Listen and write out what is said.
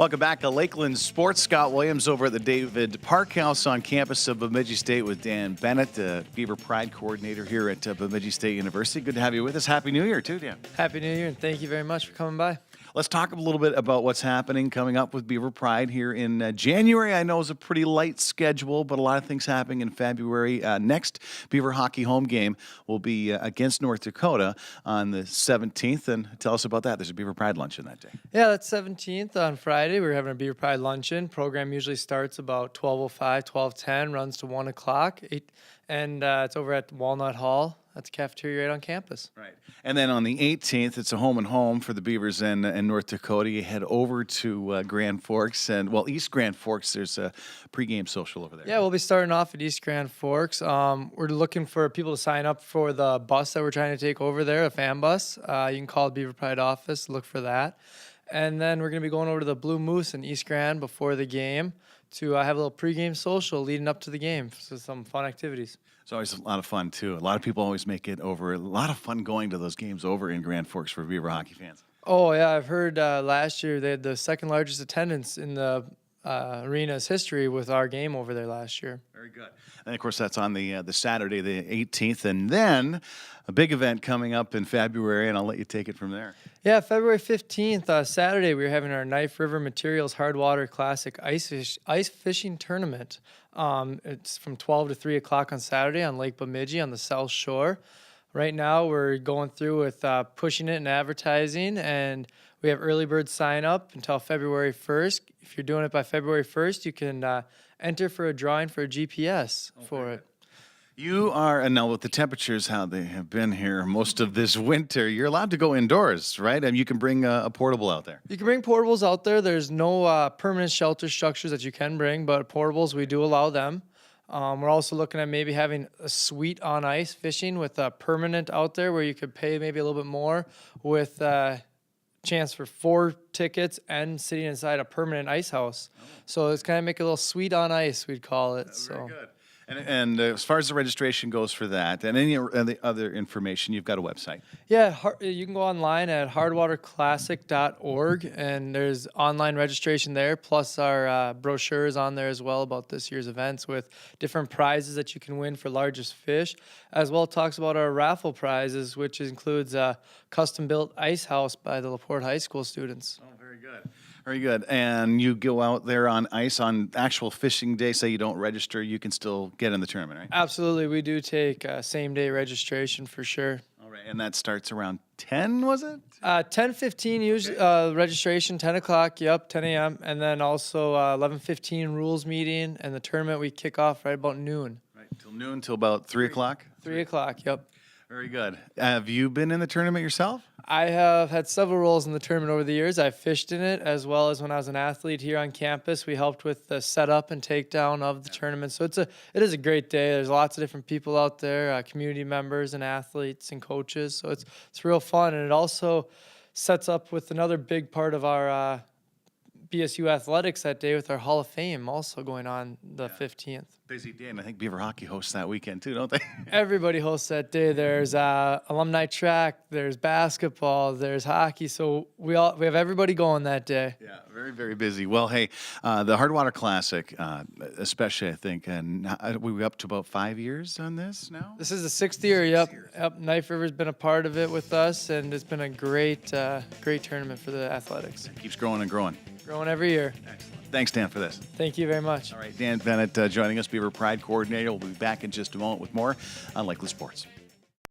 Welcome back to Lakeland Sports. Scott Williams over at the David Park House on campus of Bemidji State with Dan Bennett, the Beaver Pride coordinator here at Bemidji State University. Good to have you with us. Happy New Year, too, Dan. Happy New Year, and thank you very much for coming by. Let's talk a little bit about what's happening coming up with Beaver Pride here in January. I know is a pretty light schedule, but a lot of things happening in February. Next Beaver hockey home game will be against North Dakota on the 17th. And tell us about that. There's a Beaver Pride luncheon that day. Yeah, that's 17th on Friday. We're having a Beaver Pride luncheon. Program usually starts about 12:05, 12:10, runs to 1 o'clock. And it's over at Walnut Hall. That's a cafeteria right on campus. Right. And then on the 18th, it's a home and home for the Beavers in North Dakota. You head over to Grand Forks East Grand Forks. There's a pregame social over there. Yeah, we'll be starting off at East Grand Forks. We're looking for people to sign up for the bus that we're trying to take over there, a fan bus. You can call the Beaver Pride office, look for that. And then we're going to be going over to the Blue Moose in East Grand before the game to have a little pregame social leading up to the game. So some fun activities. It's always a lot of fun, too. A lot of people always make it over. A lot of fun going to those games over in Grand Forks for Beaver hockey fans. Oh, yeah. I've heard last year they had the second largest attendance in the arena's history with our game over there last year. Very good. And, of course, that's on the Saturday, the 18th. And then a big event coming up in February, and I'll let you take it from there. Yeah, February 15th, Saturday, we're having our Knife River Materials Hardwater Classic ice fishing tournament. It's from 12 to 3 o'clock on Saturday on Lake Bemidji on the South Shore. Right now, we're going through with pushing it and advertising, and we have early bird sign up until February 1st. If you're doing it by February 1st, you can enter for a drawing for a GPS for it. You are, and now with the temperatures, how they have been here most of this winter, you're allowed to go indoors, right? And you can bring a portable out there. You can bring portables out there. There's no permanent shelter structures that you can bring, but portables, we do allow them. We're also looking at maybe having a suite on ice fishing with a permanent out there where you could pay maybe a little bit more with chance for 4 tickets and sitting inside a permanent ice house. So it's kind of make a little suite on ice, we'd call it. Very good. And as far as the registration goes for that and any other information, you've got a website. Yeah, you can go online at hardwaterclassic.org, and there's online registration there, plus our brochure is on there as well about this year's events with different prizes that you can win for largest fish, as well as talks about our raffle prizes, which includes a custom-built ice house by the LaPorte High School students. Oh, very good. Very good. And you go out there on ice on actual fishing day, say you don't register, you can still get in the tournament, right? Absolutely. We do take same-day registration for sure. All right. And that starts around 10, was it? 10:15 usually, registration, 10 o'clock, 10 a.m. And then also 11:15 rules meeting, and the tournament we kick off right about noon. Right, till noon, till about 3 o'clock? 3 o'clock, yep. Very good. Have you been in the tournament yourself? I have had several roles in the tournament over the years. I've fished in it, as well as when I was an athlete here on campus. We helped with the setup and takedown of the tournament. So it is a great day. There's lots of different people out there, community members and athletes and coaches. So it's real fun, and it also sets up with another big part of our BSU athletics that day with our Hall of Fame also going on the 15th. Busy day, and I think Beaver Hockey hosts that weekend too, don't they? Everybody hosts that day. There's alumni track, there's basketball, there's hockey. So we have everybody going that day. Yeah, very, very busy. Well, hey, the Hardwater Classic, especially, I think, and we're up to about 5 years on this now? This is the 6th year, yep. Knife River's been a part of it with us, and it's been a great tournament for the athletics. It keeps growing and growing. Growing every year. Excellent. Thanks, Dan, for this. Thank you very much. All right, Dan Bennett joining us, Beaver Pride coordinator. We'll be back in just a moment with more on Lakeland Sports.